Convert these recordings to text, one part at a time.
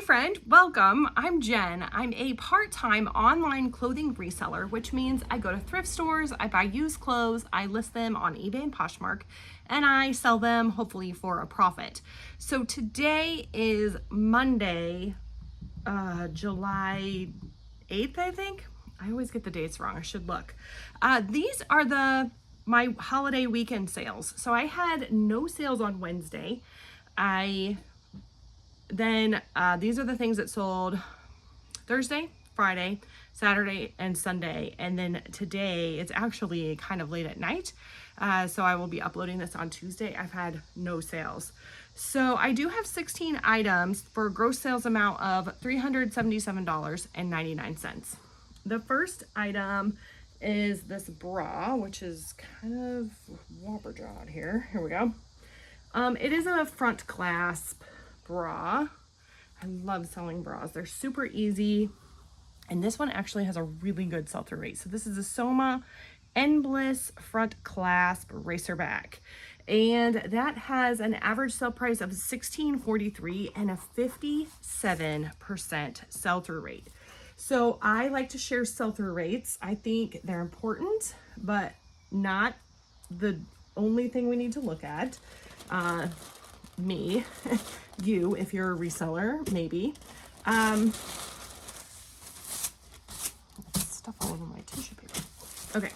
friend, welcome. I'm Jen. I'm a part-time online clothing reseller, which means I go to thrift stores, I buy used clothes, I list them on eBay and Poshmark, and I sell them hopefully for a profit. So today is Monday, July 8th, I think. I always get the dates wrong. I should look. These are my holiday weekend sales. So I had no sales on Wednesday. These are the things that sold Thursday, Friday, Saturday, and Sunday. And then today, it's actually kind of late at night. So I will be uploading this on Tuesday. I've had no sales. So I do have 16 items for a gross sales amount of $377.99. The first item is this bra, which is kind of whopper jawed here. Here we go. It is a front clasp bra. I love selling bras. They're super easy. And this one actually has a really good sell-through rate. So this is a Soma Endless front clasp racer back. And that has an average sale price of $16.43 and a 57% sell-through rate. So I like to share sell-through rates. I think they're important, but not the only thing we need to look at. Me, you, if you're a reseller, maybe. Stuff all over my tissue paper. Okay,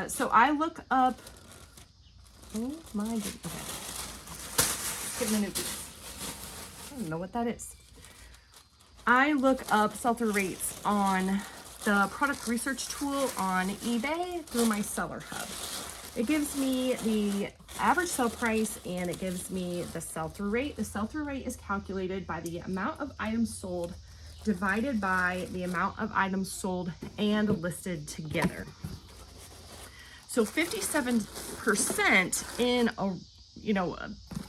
so I look up, oh my goodness, okay. Get my new piece. I don't know what that is. I look up sell-through rates on the product research tool on eBay through my seller hub. It gives me the average sale price and it gives me the sell-through rate. The sell-through rate is calculated by the amount of items sold divided by the amount of items sold and listed together. So 57% in a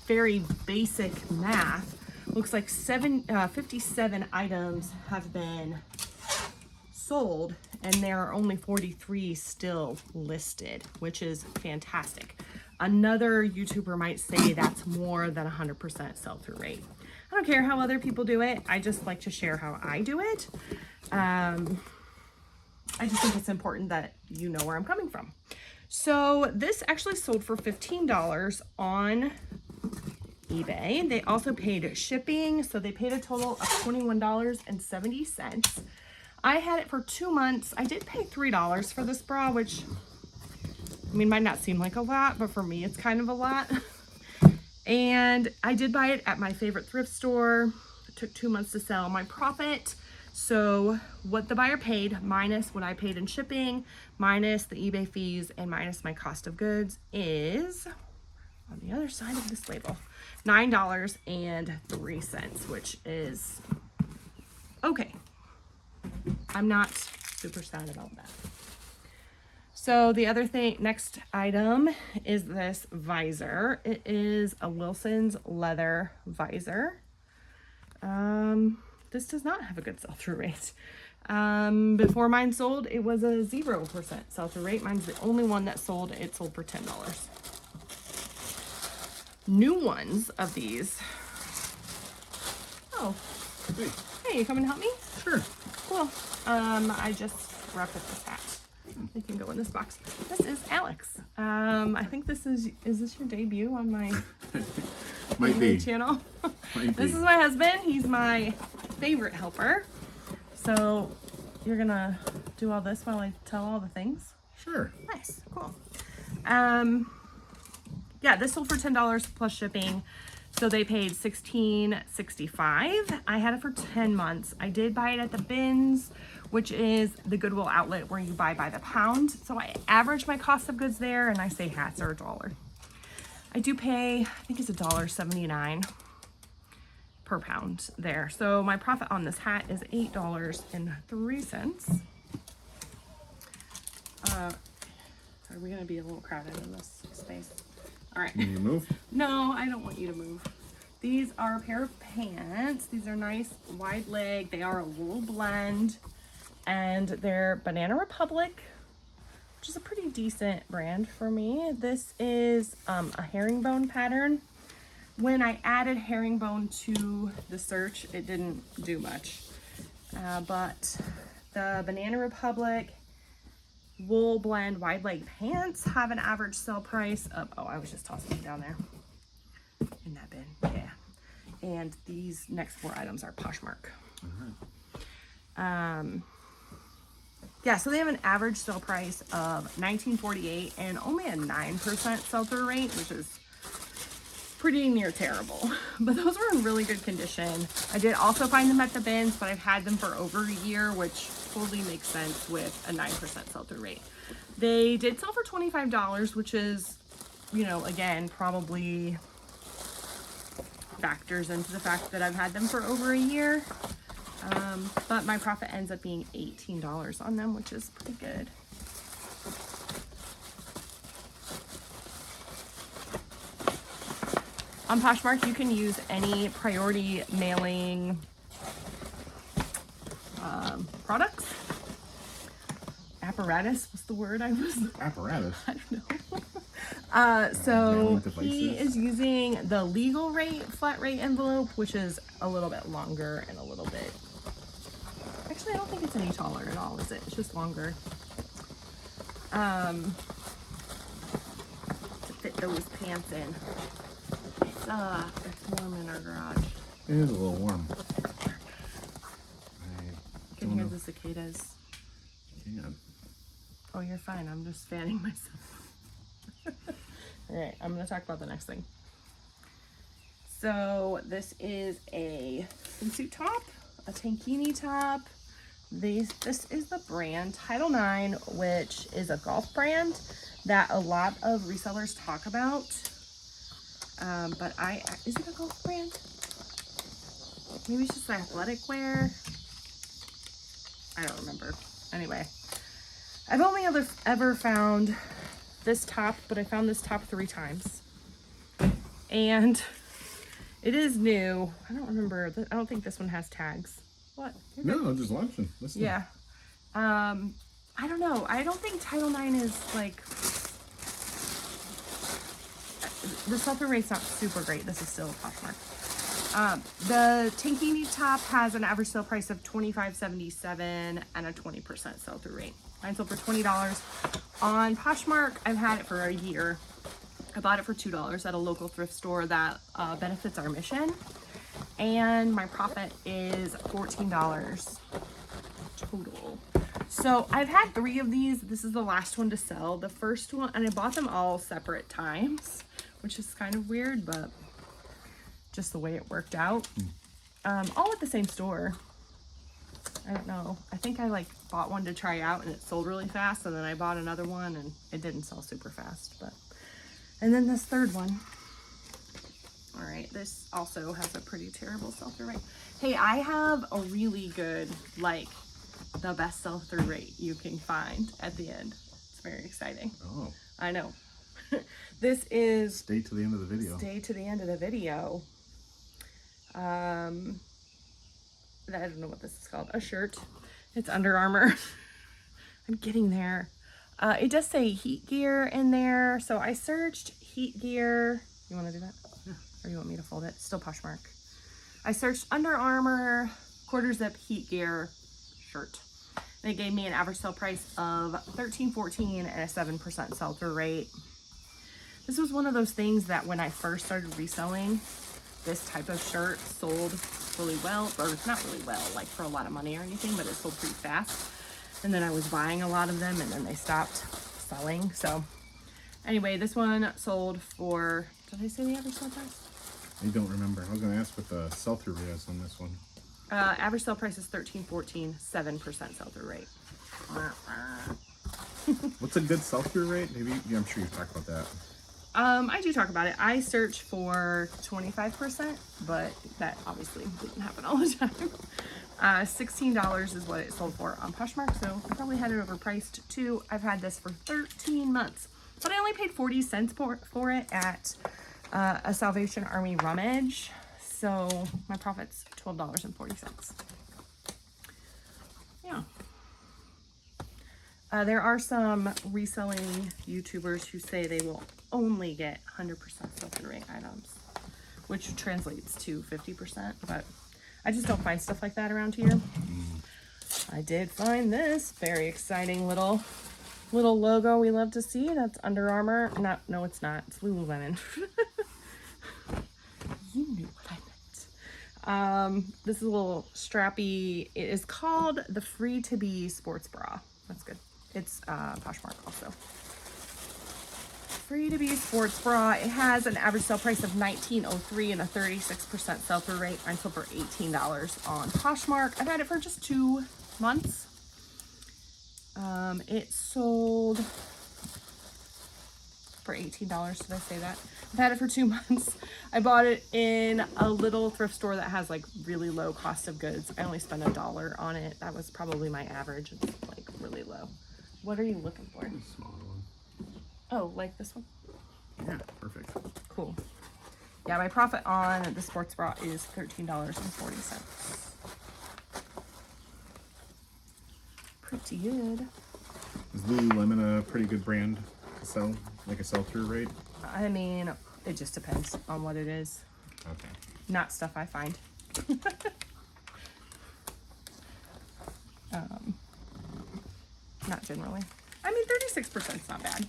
very basic math looks like 57 items have been sold and there are only 43 still listed, which is fantastic. Another YouTuber might say that's more than 100% sell-through rate. I don't care how other people do it. I just like to share how I do it. I just think it's important that you know where I'm coming from. So this actually sold for $15 on eBay. They also paid shipping, so they paid a total of $21.70. I had it for 2 months. I did pay $3 for this bra, which, I mean, might not seem like a lot, but for me, it's kind of a lot. And I did buy it at my favorite thrift store. It took 2 months to sell. My profit, so what the buyer paid minus what I paid in shipping, minus the eBay fees, and minus my cost of goods is, on the other side of this label, $9.03, which is okay. I'm not super sad about that. So the other thing, next item is this visor. It is a Wilson's leather visor. This does not have a good sell-through rate. Before mine sold, it was a 0% sell-through rate. Mine's the only one that sold. It sold for $10. New ones of these. Oh, hey, you coming to help me? Sure. Cool. I just wrapped up this hat. It can go in this box. This is Alex. I think this is this your debut on my Might be. channel? Might This be. is my husband. He's my favorite helper. So you're gonna do all this while I tell all the things? Sure. Nice, cool. Yeah, this sold for $10 plus shipping. So they paid $16.65. I had it for 10 months. I did buy it at the bins, which is the Goodwill outlet where you buy by the pound. So I average my cost of goods there and I say hats are $1. I do pay, I think it's $1.79 per pound there. So my profit on this hat is $8.03. Are we gonna be a little crowded in this space? All right. Can you move? No, I don't want you to move. These are a pair of pants. These are nice wide leg. They are a wool blend and they're Banana Republic, which is a pretty decent brand for me. This is a herringbone pattern. when I added herringbone to the search, it didn't do much. But the Banana Republic wool blend wide leg pants have an average sale price of, oh, I was just tossing them down there in that bin, yeah. And these next 4 items are Poshmark. Yeah, so they have an average sale price of $19.48 and only a 9% sell-through rate, which is pretty near terrible. But those were in really good condition. I did also find them at the bins, but I've had them for over a year, which totally makes sense with a 9% sell-through rate. They did sell for $25, which is, you know, again, probably factors into the fact that I've had them for over a year. But my profit ends up being $18 on them, which is pretty good. On Poshmark, you can use any priority mailing products. Apparatus was the word I was... Apparatus? I don't know. So he devices. is using the legal rate, flat rate envelope, which is a little bit longer and a little bit... Actually, I don't think it's any taller at all, is it? It's just longer. To fit those pants in. It's warm in our garage. It is a little warm. You can hear the cicadas. Yeah. Oh, you're fine. I'm just fanning myself. All right, I'm going to talk about the next thing. So this is a swimsuit top, a tankini top. This is the brand Title IX, which is a golf brand that a lot of resellers talk about. But is it a golf brand? Maybe it's just athletic wear. I don't remember. Anyway, I've only ever found this top, but I found this top 3 times. And it is new. I don't remember. I don't think this one has tags. What? No, I'm just watching. Listen. Yeah. I don't know. I don't think Title IX is like... The sell-through rate's not super great. This is still a Poshmark. The tankini top has an average sale price of $25.77 and a 20% sell-through rate. Mine sold for $20 on Poshmark. I've had it for a year. I bought it for $2 at a local thrift store that benefits our mission, and my profit is $14 total. So I've had 3 of these. This is the last one to sell. The first one, and I bought them all separate times, which is kind of weird, but just the way it worked out. All at the same store. I don't know. I think I like bought one to try out and it sold really fast, and then I bought another one and it didn't sell super fast. But and then this third one. All right, this also has a pretty terrible sell-through rate. Hey, I have a really good, like, the best sell-through rate you can find at the end. It's very exciting. Oh. I know. This is... Stay to the end of the video. Stay to the end of the video. I don't know what this is called. A shirt. It's Under Armour. I'm getting there. It does say heat gear in there. So I searched heat gear. You want to do that? Yeah. Or you want me to fold it? Still Poshmark. I searched Under Armour quarter zip heat gear shirt. They gave me an average sale price of $13.14 and a 7% sell-through rate. This was one of those things that when I first started reselling, this type of shirt sold really well, or not really well, like for a lot of money or anything, but it sold pretty fast. And then I was buying a lot of them and then they stopped selling. So anyway, this one sold for, did I say the average sale price? I don't remember. I was going to ask what the sell-through rate is on this one. Average sale price is $13.14, 7% sell-through rate. What's a good sell-through rate? Maybe, yeah, I'm sure you've talked about that. I do talk about it. I search for 25%, but that obviously didn't happen all the time. $16 is what it sold for on Poshmark, so I probably had it overpriced too. I've had this for 13 months, but I only paid 40 cents for it at a Salvation Army rummage, so my profit's $12.40. Yeah. There are some reselling YouTubers who say they will only get 100% sell-through rate items. which translates to 50%, but I just don't find stuff like that around here. I did find this very exciting little logo we love to see. That's Under Armour. No, it's not. It's Lululemon. You knew what I meant. This is a little strappy. It is called the Free to Be Sports Bra. That's good. It's Poshmark also. Free to Be Sports Bra. It has an average sale price of $19.03 and a 36% sell-through rate. Mine sold for $18 on Poshmark. I've had it for just 2 months. It sold for $18. Did I say that? I've had it for 2 months. I bought it in a little thrift store that has like really low cost of goods. I only spent $1 on it. That was probably my average. It's like really low. What are you looking for? A smaller one. Oh, like this one? Yeah, perfect. Cool. Yeah, my profit on the sports bra is $13.40. Pretty good. Is Lululemon a pretty good brand to sell? Like a sell-through rate? I mean, it just depends on what it is. Okay. Not stuff I find. Not generally. I mean, 36% is not bad.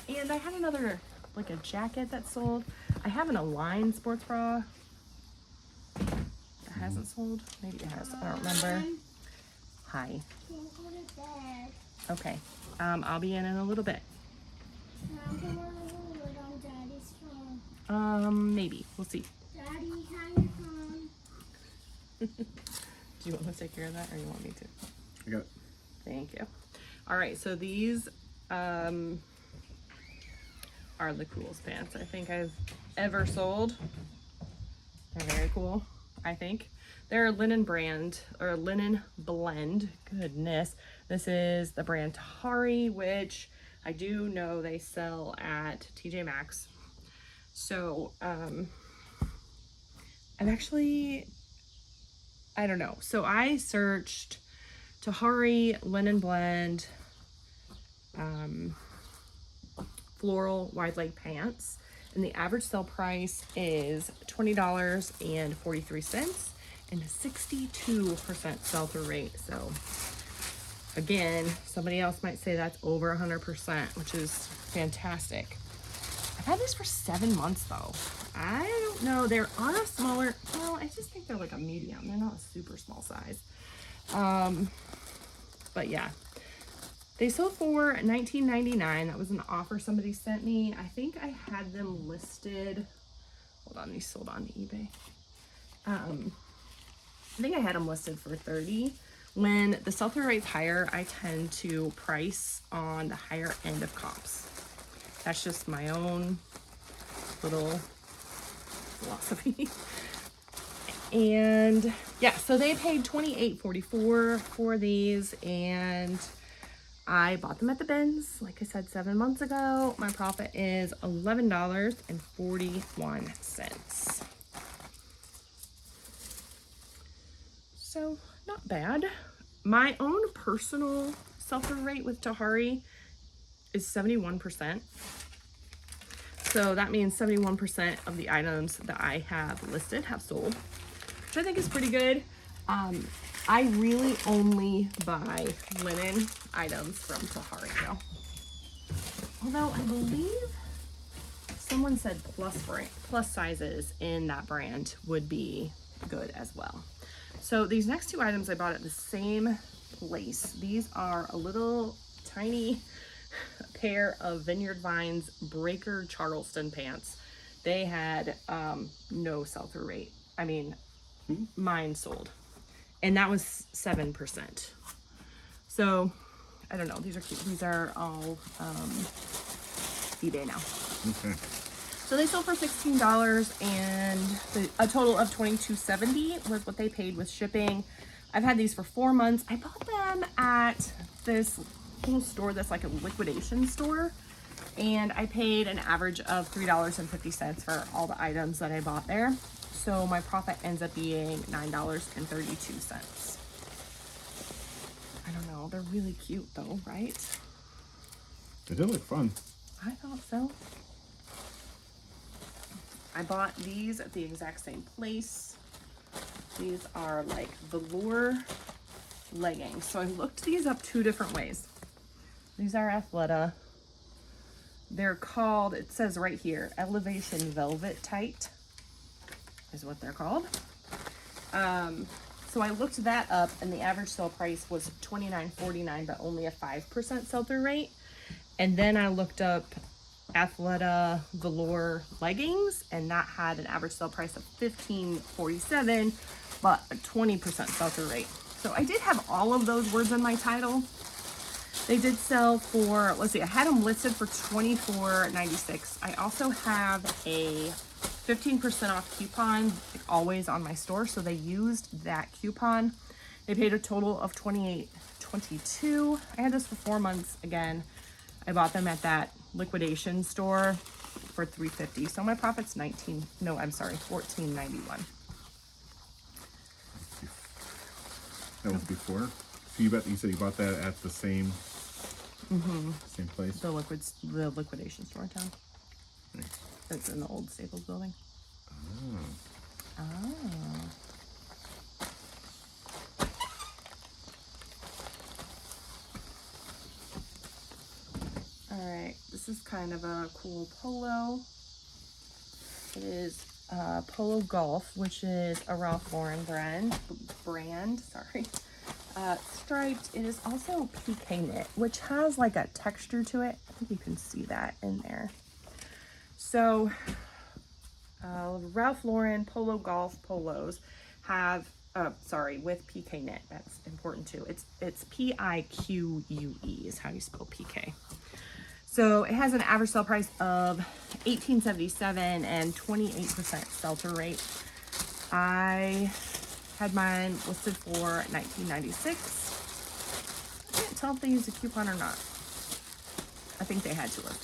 And I had another, like a jacket that sold. I have an Align sports bra that hasn't sold. Maybe it has. I don't remember. Hi. Okay. I'll be in a little bit. Maybe. We'll see. Daddy, have your phone. Do you want to take care of that or you want me to? I got it. Thank you. All right, so these are the coolest pants I think I've ever sold. They're very cool, I think. They're a linen brand, or a linen blend. Goodness. This is the brand Tahari, which I do know they sell at TJ Maxx. So, I've actually, I don't know. So I searched Tahari linen blend, floral wide leg pants, and the average sale price is $20.43 and a 62% sell-through rate. So again, somebody else might say that's over 100%, which is fantastic. I've had these for 7 months though. I don't know. They're on a smaller, well, I just think they're like a medium. They're not a super small size. But yeah, they sold for $19.99. That was an offer somebody sent me. I think I had them listed. Hold on, these sold on eBay. I think I had them listed for $30. When the sell-through rate's higher, I tend to price on the higher end of comps. That's just my own little philosophy. And yeah, so they paid $28.44 for these, and I bought them at the bins, like I said, 7 months ago. My profit is $11.41. So not bad. My own personal sell-through rate with Tahari is 71%. So that means 71% of the items that I have listed have sold, which I think is pretty good. I really only buy linen items from Tahari though. Although I believe someone said plus sizes in that brand would be good as well. So these next two items I bought at the same place. These are a little tiny pair of Vineyard Vines Breaker Charleston pants. They had no sell-through rate. I mean, mine sold. And that was 7%. So, I don't know. These are cute. These are all eBay now. Okay. So they sold for $16 and a total of $22.70 was what they paid with shipping. I've had these for 4 months. I bought them at this little store that's like a liquidation store. And I paid an average of $3.50 for all the items that I bought there. So my profit ends up being $9.32. I don't know. They're really cute though, right? They do look fun. I thought so. I bought these at the exact same place. These are like velour leggings. So I looked these up 2 different ways. These are Athleta. They're called, it says right here, Elevation Velvet Tight is what they're called. So I looked that up, and the average sale price was $29.49, but only a 5% sell-through rate. And then I looked up Athleta velour leggings, and that had an average sale price of $15.47, but a 20% sell-through rate. So I did have all of those words in my title. They did sell for, let's see, I had them listed for $24.96. I also have a 15% off coupon, like always on my store, so they used that coupon. They paid a total of $28.22. I had this for 4 months again. I bought them at that liquidation store for $3.50. So my profit's $14.91. That was before. So you said you bought that at the same same place. The liquidation store in town. Nice. It's in the old Staples building. Oh. All right, this is kind of a cool polo. It is Polo Golf, which is a Ralph Lauren brand. Sorry. Striped. It is also PK knit, which has like a texture to it. I think you can see that in there. So Ralph Lauren Polo Golf polos have, with PK knit. That's important too. It's PIQUE is how you spell PK. So it has an average sale price of $18.77 and 28% sell-through rate. I had mine listed for $19.96. I can't tell if they used a coupon or not. I think they had to have.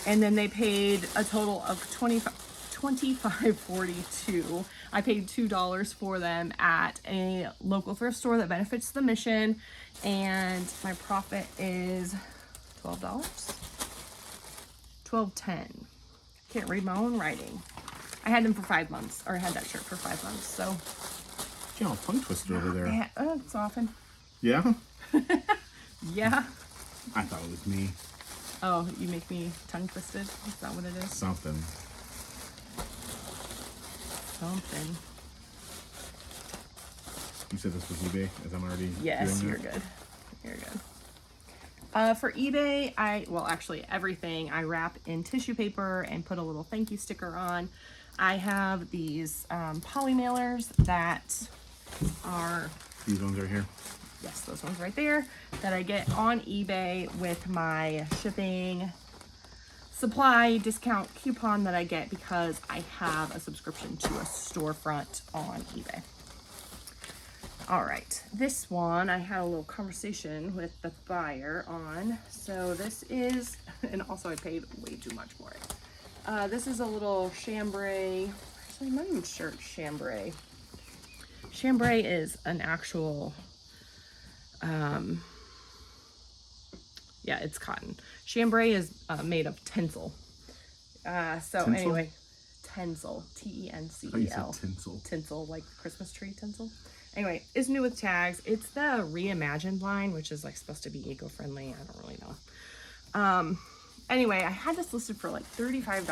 And then they paid a total of $25.42. I paid $2 for them at a local thrift store that benefits the mission, and my profit is $12. $12.10. Can't read my own writing. I had them for 5 months, or I had that shirt for 5 months, so. You know, tongue twister over there. Yeah, it's often. Yeah? Yeah. I thought it was me. Oh, you make me tongue twisted? Is that what it is? Something. Something. You said this was eBay, as I'm already Yes, doing you're that? good. You're good. For eBay, actually everything I wrap in tissue paper and put a little thank you sticker on. I have these poly mailers that are, These ones right here. yes, those ones right there, that I get on eBay with my shipping supply discount coupon that I get because I have a subscription to a storefront on eBay. All right, this one I had a little conversation with the buyer on. So this is, and also I paid way too much for it. This is a little chambray. Actually, I'm not even sure it's chambray. Chambray is an actual, yeah, it's cotton. Chambray is made of tencel. Tinsel? Anyway, tencel, T-E-N-C-E-L. Oh, you said tinsel. Tinsel, like Christmas tree tinsel. Anyway, it's new with tags. It's the Reimagined line, which is like supposed to be eco-friendly. I don't really know. Anyway, I had this listed for like $35,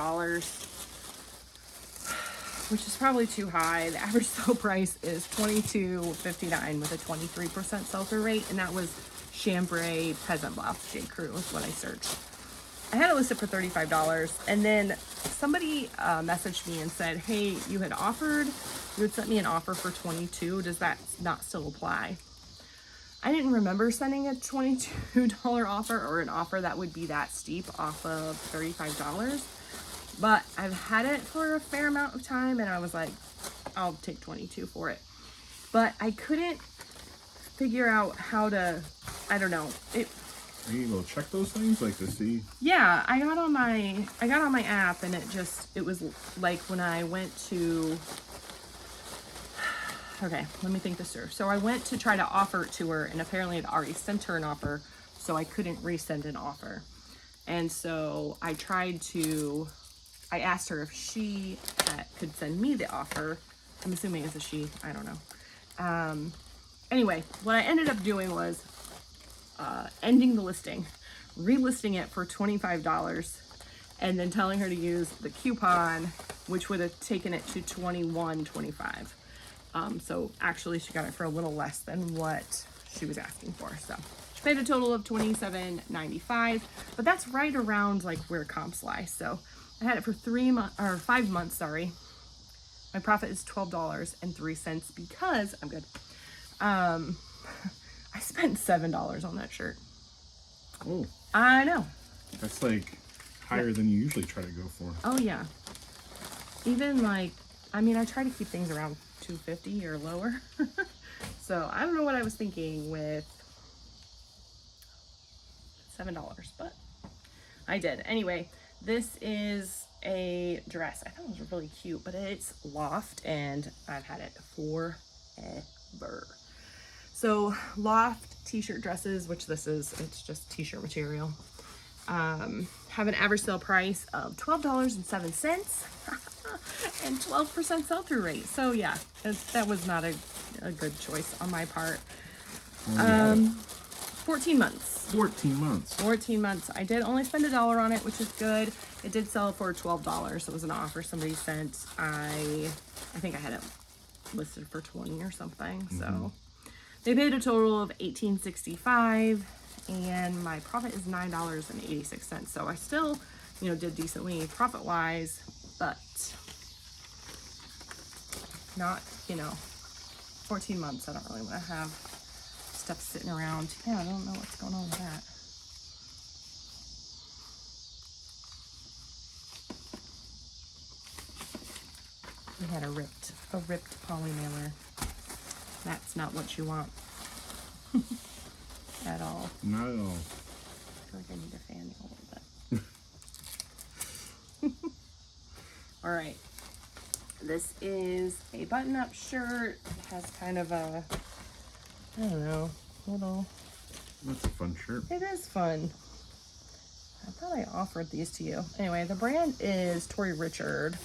which is probably too high. The average sale price is $22.59 with a 23% sell-through rate, and that was chambray peasant blouse. J. Crew is what I searched. I had it listed for $35, and then somebody messaged me and said, hey, you had sent me an offer for $22. Does that not still apply? I didn't remember sending a $22 offer or an offer that would be that steep off of $35, but I've had it for a fair amount of time, and I was like, I'll take $22 for it. But I couldn't figure out how to, I don't know. Are you able to check those things, like to see? Yeah, I got on my app, and it was like when I went to, okay, let me think this through. So I went to try to offer it to her, and apparently I'd already sent her an offer, so I couldn't resend an offer. And so I tried to I asked her if she could send me the offer. I'm assuming it's a she, I don't know. Anyway, what I ended up doing was ending the listing, relisting it for $25, and then telling her to use the coupon, which would have taken it to $21.25. So actually she got it for a little less than what she was asking for. So she paid a total of $27.95, but that's right around like where comps lie. So I had it for 5 months, sorry. My profit is $12.03 because I'm good. I spent $7 on that shirt. Oh, I know. that's like higher than you usually try to go for. Oh yeah. Even like, I mean, I try to keep things around $2.50 or lower. So I don't know what I was thinking with $7, but I did. Anyway, this is a dress. I thought it was really cute, but it's loft and I've had it forever. So loft t-shirt dresses, which this is, it's just t-shirt material, have an average sale price of $12.07 and 12% sell-through rate. So yeah, that was not a good choice on my part. 14 months. 14 months. 14 months. I did only spend $1 on it, which is good. It did sell for $12. It was an offer somebody sent. I think I had it listed for 20 or something. So they paid a total of $18.65, and my profit is $9.86. So I still, did decently profit-wise, but not, 14 months. I don't really want to have stuff sitting around. Yeah, I don't know what's going on with that. We had a ripped poly mailer. That's not what you want. At all. Not at all. I feel like I need to fan you a little bit. All right. This is a button-up shirt. It has kind of a, I don't know, little. That's a fun shirt. It is fun. I thought I offered these to you. Anyway, the brand is Tory Richard.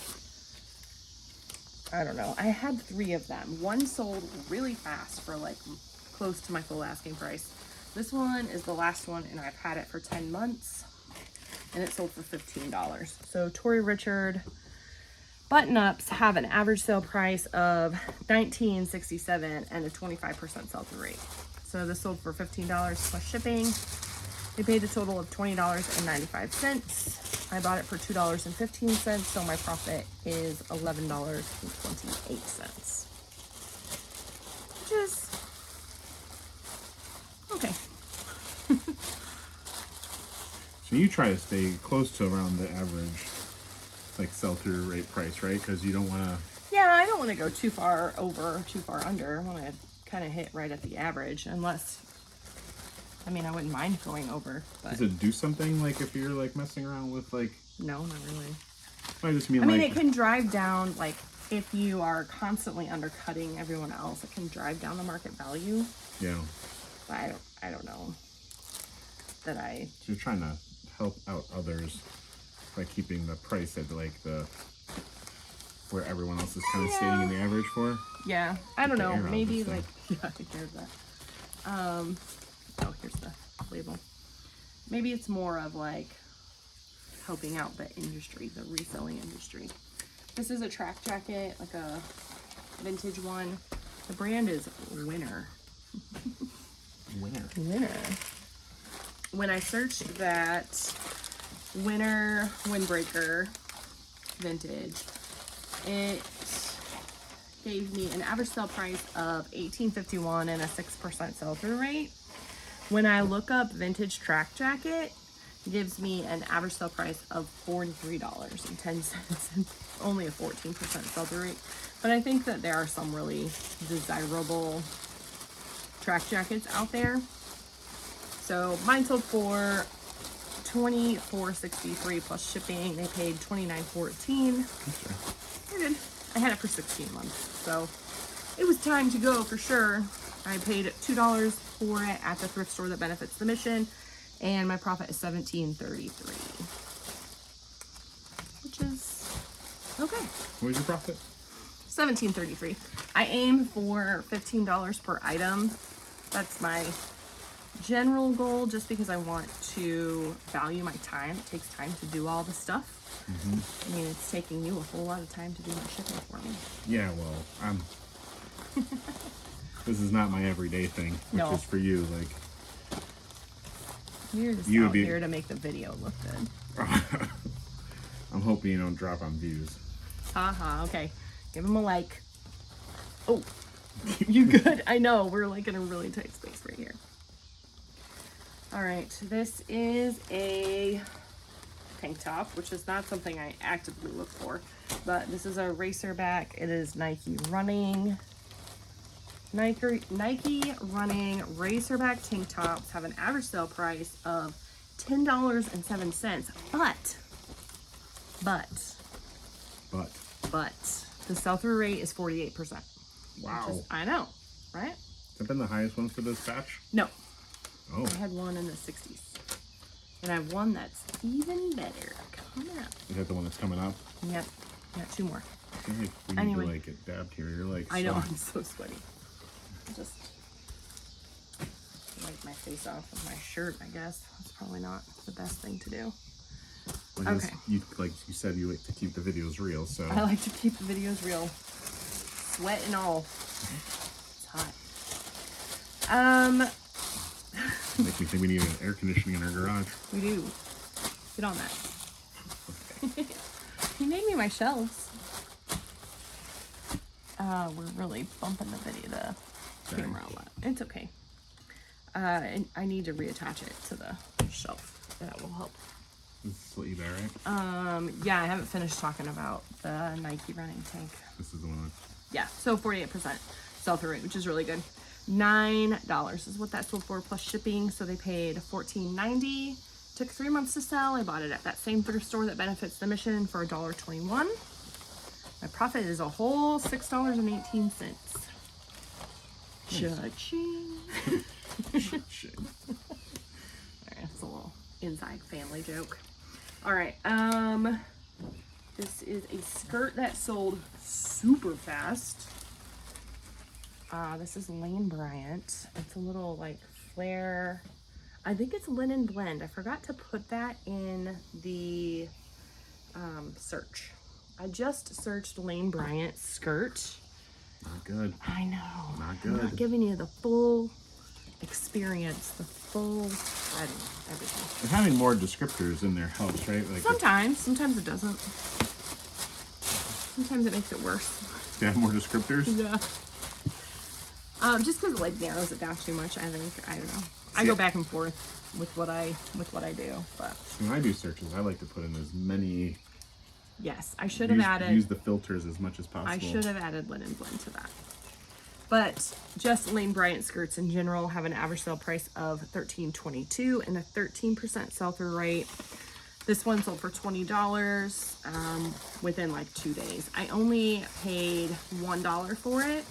I don't know. I had 3 of them. One sold really fast for like close to my full asking price. This one is the last one, and I've had it for 10 months, and it sold for $15. So Tory Richard button-ups have an average sale price of $19.67 and a 25% sell-through rate. So this sold for $15 plus shipping. They paid a total of $20.95. I bought it for $2.15, so my profit is $11.28, which is okay. So you try to stay close to around the average, like sell-through rate price, right? Because you don't want to. Yeah, I don't want to go too far over or too far under. I want to kind of hit right at the average, unless, I mean, I wouldn't mind going over. But Does it do something like if you're like messing around with like? no, not really. I just mean I mean, like. it can drive down, like, if you are constantly undercutting everyone else, it can drive down the market value. Yeah. But I don't know that I. So you're trying to help out others by keeping the price at like the where everyone else is kind of staying in the average for. Yeah, I don't the know. air out Maybe and like stuff. yeah, I heard that. Oh, here's the label. Maybe it's more of like helping out the industry, the reselling industry. This is a track jacket, like a vintage one. The brand is Winner. Winner. When I searched that Winner windbreaker vintage, it gave me an average sale price of $18.51 and a 6% sell-through rate. When I look up vintage track jacket, it gives me an average sale price of $43.10 and only a 14% sell-through rate. But I think that there are some really desirable track jackets out there. So mine sold for $24.63 plus shipping. They paid $29.14. They're good. I had it for 16 months, so it was time to go for sure. I paid $2 for it at the thrift store that benefits the mission, and my profit is $17.33, which is Okay. What was your profit? $17.33. I aim for $15 per item. That's my general goal, just because I want to value my time. It takes time to do all the stuff. I mean, it's taking you a whole lot of time to do my shipping for me. Yeah, well, this is not my everyday thing, which No. is for you. Like, You're just You would out be- here to make the video look good. I'm hoping you don't drop on views. Haha, okay. Give him a like. Oh, you good? I know, we're like in a really tight space right here. All right, this is a tank top, which is not something I actively look for, but this is a racer back. It is Nike running racerback tank tops have an average sale price of $10.07, but the sell-through rate is 48%. Wow. Which is, I know, right? Has that been the highest one for this batch? No, Oh, I had one in the 60s. And I have one that's even better coming up. is that the one that's coming up? Yep, got 2 more. I feel like we need Anyway. to like get dabbed here. You're like, I know, so- I'm so sweaty. Just wipe my face off with my shirt, I guess. That's probably not the best thing to do. I guess Okay. you, like you said, you like to keep the videos real, so. I like to keep the videos real. Sweat and all. It's hot. Make me think we need an air conditioning in our garage. We do. Get on that. He made me my shelves. We're really bumping the camera a lot. It's okay. And I need to reattach it to the shelf. That will help. This is still eBay, right? Yeah, I haven't finished talking about the Nike running tank. This is the one. Yeah, so 48% sell-through rate, which is really good. $9 is what that sold for plus shipping. So they paid $14.90. Took 3 months to sell. I bought it at that same thrift store that benefits the mission for $1.21. My profit is a whole $6.18. Cha-ching. Shit. Alright, that's a little inside family joke. Alright, this is a skirt that sold super fast. This is Lane Bryant. It's a little like flare. I think it's linen blend. I forgot to put that in the search. I just searched Lane Bryant skirt. Not good. I know. Not I'm not good. giving you the full experience, the full everything. And having more descriptors in there helps, right? Like, Sometimes it doesn't. Sometimes it makes it worse. to have more descriptors. Yeah. Just because it like narrows it down too much. I think I don't know. I See, go back and forth with what I do, but When I do searches, I like to put in as many. yes, I should have added. Use the filters as much as possible. I should have added linen blend to that. But just Lane Bryant skirts in general have an average sale price of $13.22 and a 13% sell-through rate. This one sold for $20 within like 2 days. I only paid $1 for it.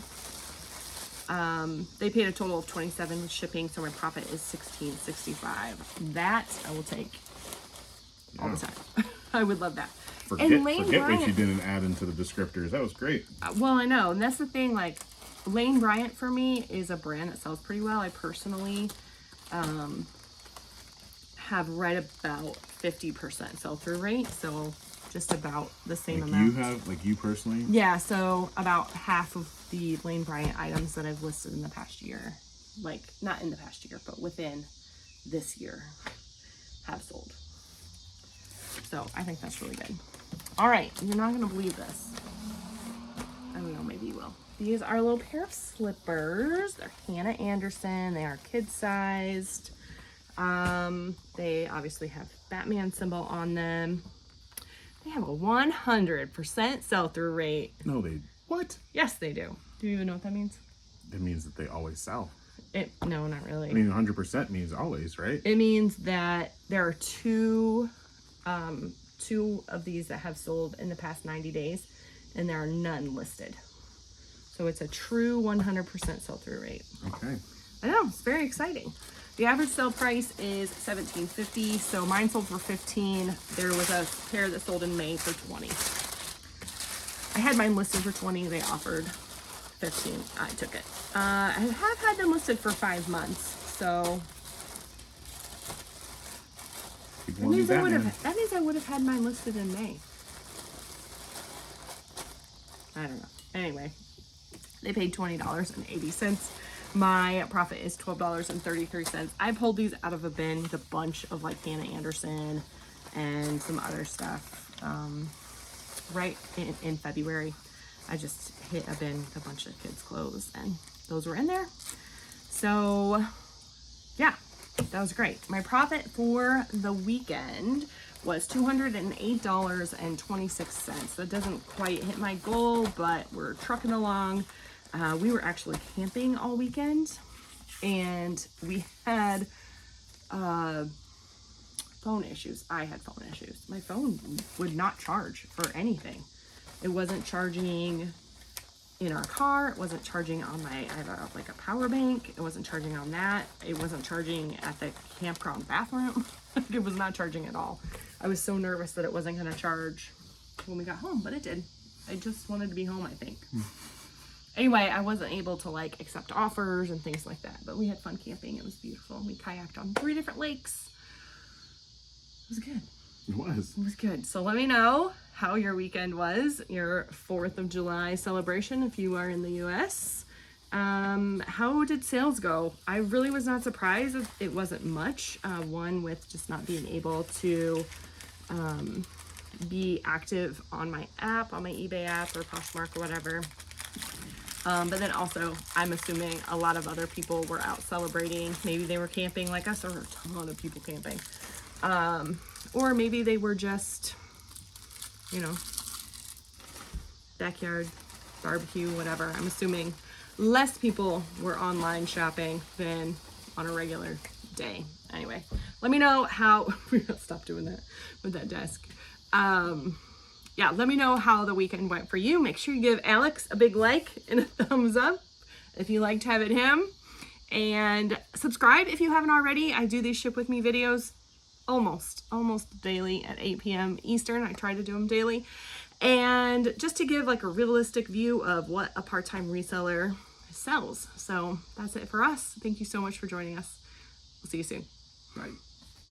They paid a total of $27 with shipping, so my profit is $16.65. That I will take all the time. I would love that. Forget And Lane what you Bryant, didn't add into the descriptors. That was great. well, I know, and that's the thing. Like Lane Bryant for me is a brand that sells pretty well. I personally have right about 50% sell-through rate, so just about the same Like amount. you have, like you personally. Yeah, so about half of the Lane Bryant items that I've listed in the past year, like not in the past year, but within this year, have sold. So I think that's really good. All right, you're not gonna believe this. I don't know, maybe you will. These are a little pair of slippers. They're Hannah Anderson. They are kid-sized. They obviously have Batman symbol on them. They have a 100% sell-through rate. No, they. What? Yes, they do. Do you even know what that means? It means that they always sell. No, not really. I mean, 100% means always, right? It means that there are two of these that have sold in the past 90 days, and there are none listed. So it's a true 100% sell-through rate. Okay. I know, it's very exciting. The average sale price is $17.50, so mine sold for $15. There was a pair that sold in May for $20. I had mine listed for 20. They offered 15. I took it. I have had them listed for 5 months, so that means I would have had mine listed in May. I don't know. Anyway, they paid $20.80. My profit is $12.33. I pulled these out of a bin with a bunch of like Hannah Anderson and some other stuff right in February. I just hit a bin with a bunch of kids' clothes and those were in there. So yeah, that was great. My profit for the weekend was $208.26. That doesn't quite hit my goal, but we're trucking along. We were actually camping all weekend and we had phone issues. I had phone issues. My phone would not charge for anything. It wasn't charging in our car. It wasn't charging on I have like a power bank. It wasn't charging on that. It wasn't charging at the campground bathroom. It was not charging at all. I was so nervous that it wasn't going to charge when we got home, but it did. I just wanted to be home, I think. Anyway, I wasn't able to like accept offers and things like that, but we had fun camping. It was beautiful. We kayaked on 3 different lakes. It was good. It was. It was good. So let me know how your weekend was, your 4th of July celebration if you are in the US. How did sales go? I really was not surprised. It wasn't much. One, with just not being able to be active on my app, on my eBay app or Poshmark or whatever. But then also, I'm assuming a lot of other people were out celebrating. Maybe they were camping like us. There were a ton of people camping. Or maybe they were just, you know, backyard barbecue, whatever. I'm assuming less people were online shopping than on a regular day. Anyway, let me know how, we gotta stop doing that with that desk. Yeah, let me know how the weekend went for you. Make sure you give Alex a big like and a thumbs up if you liked having him. And subscribe if you haven't already. I do these ship with me videos almost daily at 8 p.m. Eastern. I try to do them daily. And just to give like a realistic view of what a part-time reseller sells. So that's it for us. Thank you so much for joining us. We'll see you soon. Bye.